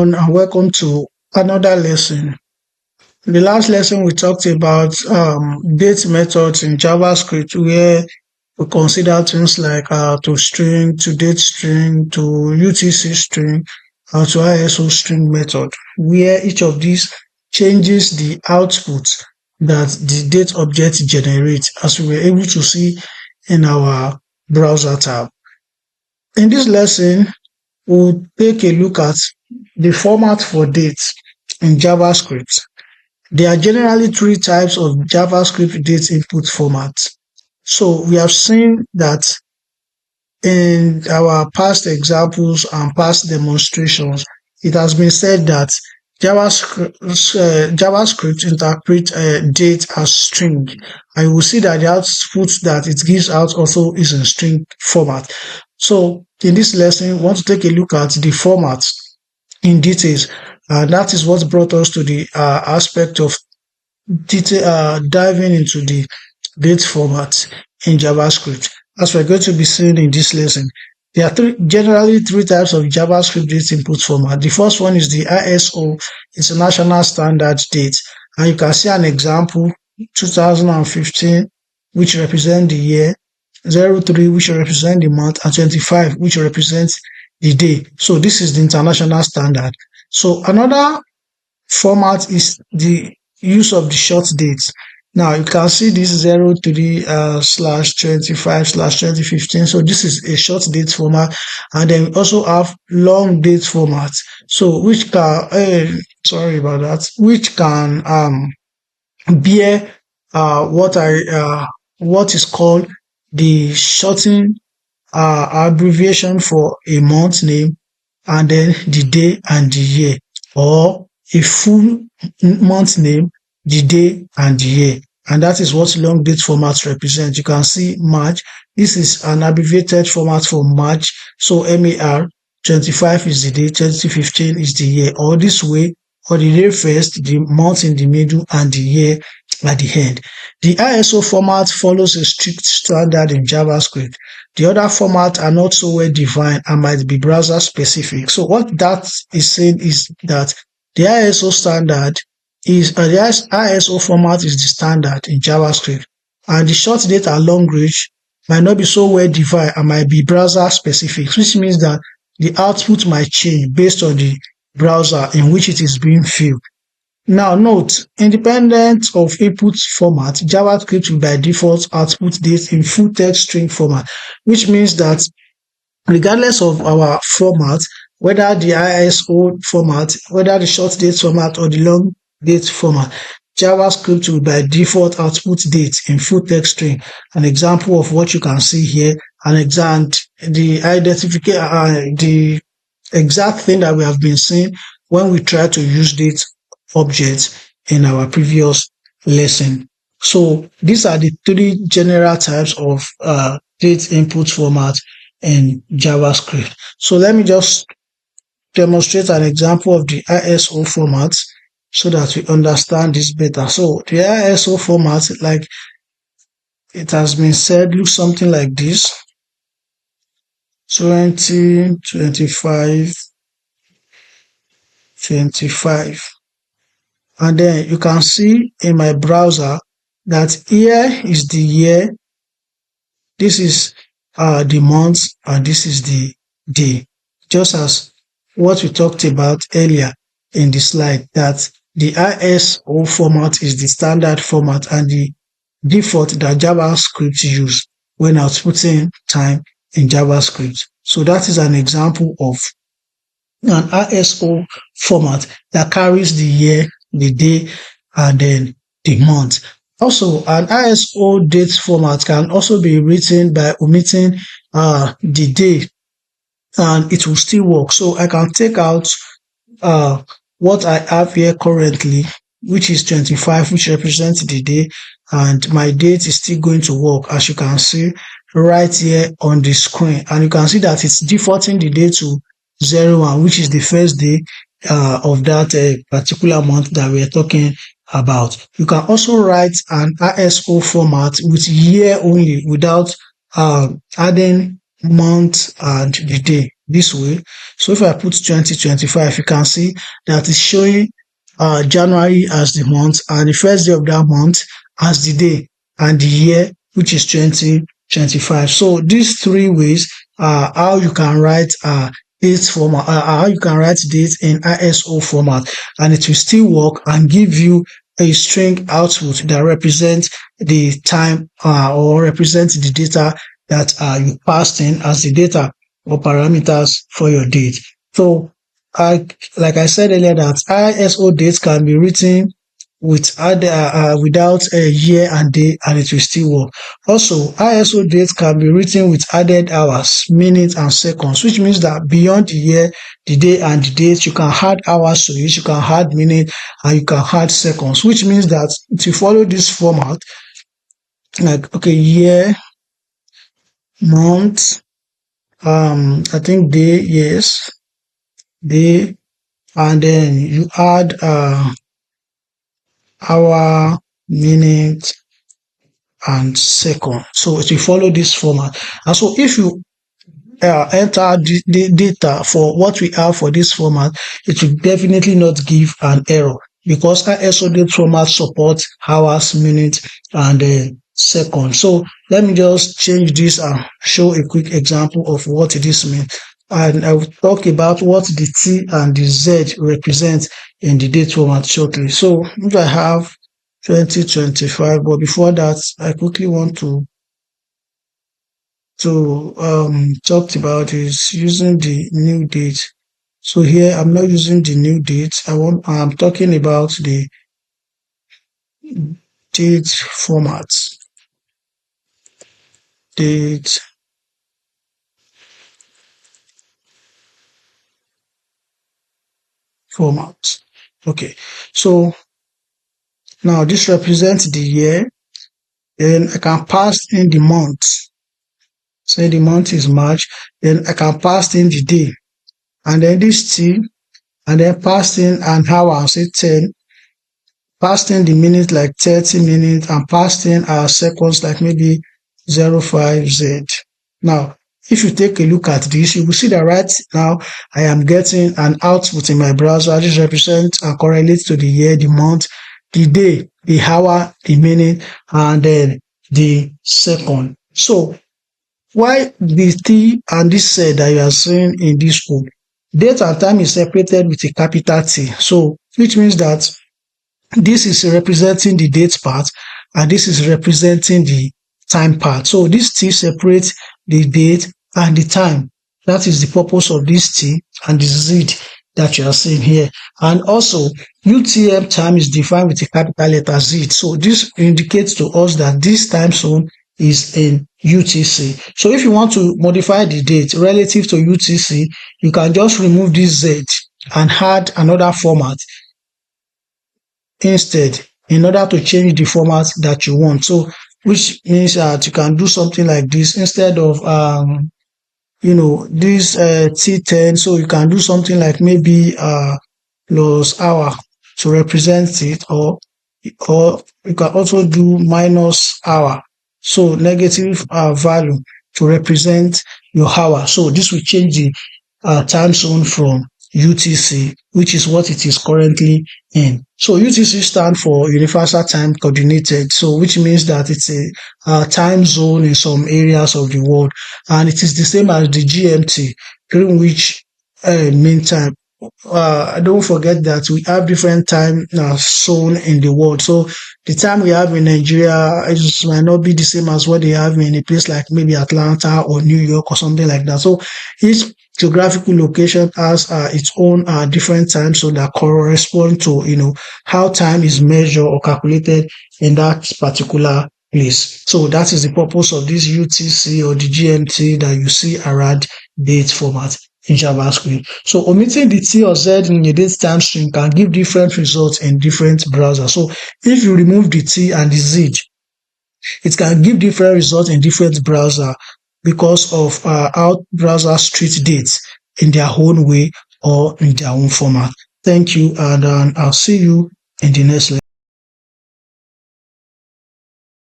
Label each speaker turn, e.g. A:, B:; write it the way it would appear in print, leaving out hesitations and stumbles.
A: And welcome to another lesson. In the last lesson, we talked about date methods in JavaScript, where we consider things like to string, to date string, to UTC string, to ISO string method, where each of these changes the output that the date object generates, as we were able to see in our browser tab. In this lesson, we'll take a look at the format for dates in JavaScript. There are generally three types of JavaScript date input formats. So we have seen that in our past examples and past demonstrations, it has been said that JavaScript interprets date as string, and you will see that the output that it gives out also is in string format. So in this lesson, we want to take a look at the formats in details. That is what brought us to the aspect of diving into the date format in JavaScript. As we're going to be seeing in this lesson, there are generally three types of JavaScript date input format. The first one is the ISO, International Standard Date. And you can see an example, 2015, which represents the year, 03, which represents the month, and 25, which represents the day. So this is the international standard. So another format is the use of the short dates. Now you can see this 03/25/2015. So this is a short date format, and then we also have long date format. So which can which can bear what is called the shortened abbreviation for a month name, and then the day and the year, or a full month name, the day and the year. And that is what long date formats represent. You can see March. This is an abbreviated format for March. So MAR, 25 is the day, 2015 is the year, or this way, or the day first, the month in the middle, and the year at the end. The ISO format follows a strict standard in JavaScript. The other formats are not so well defined and might be browser specific. So what that is saying is that the ISO standard is the ISO format is the standard in JavaScript, and the short date and long range might not be so well defined and might be browser specific, which means that the output might change based on the browser in which it is being filled. Now note, independent of input format, JavaScript will by default output date in full text string format, which means that regardless of our format, whether the ISO format, whether the short date format or the long date format, JavaScript will by default output date in full text string. An example of what you can see here, the exact thing that we have been seeing when we try to use date objects in our previous lesson. So these are the three general types of date input format in JavaScript. So let me just demonstrate an example of the ISO format so that we understand this better. So the ISO format, like it has been said, looks something like this: 20, 25, 25. And then you can see in my browser that here is the year, this is the month, and this is the day. Just as what we talked about earlier in the slide, that the ISO format is the standard format and the default that JavaScript use when outputting time in JavaScript. So that is an example of an ISO format that carries the year, the day, and then the month. Also, an ISO date format can also be written by omitting the day, and it will still work. So I can take out what I have here currently, which is 25, which represents the day, and my date is still going to work, as you can see right here on the screen. And you can see that it's defaulting the day to 01, which is the first day of that particular month that we are talking about. You can also write an ISO format with year only, without adding month and the day. this way. So if I put 2025, you can see that it's showing January as the month and the first day of that month as the day and the year, which is 2025. So these three ways are how you can write dates format, how you can write dates in ISO format, and it will still work and give you a string output that represents the time or represents the data that you passed in as the data or parameters for your date. So like I said earlier, that ISO dates can be written without a year and day, and it will still work. Also, ISO dates can be written with added hours, minutes, and seconds, which means that beyond the year, the day, and the date, you can add hours to it, you can add minutes, and you can add seconds, which means that to follow this format, like, okay, year, month, I think day, yes, day, and then you add hour, minute, and second. So it will follow this format. And so if you enter the data for what we have for this format, it will definitely not give an error because ISO date format supports hours, minutes, and seconds. So let me just change this and show a quick example of what this means. And I will talk about what the T and the Z represent in the date format shortly. So if I have 2025, but before that, I quickly want to talk about is using the new date. So here I'm not using the new date. I'm talking about the date format. Date format. Okay. So now this represents the year. Then I can pass in the month. Say the month is March. Then I can pass in the day. And then this T, and then pass in an hour, I'll say 10. Passed in the minutes like 30 minutes, and passed in our seconds like maybe 05Z. Now, if you take a look at this, you will see that right now I am getting an output in my browser. This represents and correlates to the year, the month, the day, the hour, the minute, and then the second. So why the T and this Z that you are seeing in this code, date and time is separated with a capital T. So which means that this is representing the date part and this is representing the time part. So this T separates the date and the time. That is the purpose of this T and the Z that you are seeing here. And also UTM time is defined with a capital letter Z. So this indicates to us that this time zone is in UTC. So if you want to modify the date relative to UTC, you can just remove this Z and add another format instead in order to change the format that you want. So which means that you can do something like this instead of this T10. So you can do something like maybe plus hour to represent it, or you can also do minus hour, so negative value to represent your hour. So this will change the time zone from UTC, which is what it is currently in. So UTC stands for Universal Time Coordinated, so which means that it's a time zone in some areas of the world, and it is the same as the GMT, Greenwich Mean Time. Don't forget that we have different time zone in the world. So the time we have in Nigeria might not be the same as what they have in a place like maybe Atlanta or New York or something like that. So each geographical location has its own different time zone that correspond to how time is measured or calculated in that particular place. So that is the purpose of this UTC or the GMT that you see around date format in JavaScript. So omitting the T or Z in a date time string can give different results in different browsers. So if you remove the T and the Z, it can give different results in different browser because of how browsers treat dates in their own way or in their own format. Thank you, and I'll see you in the next lecture.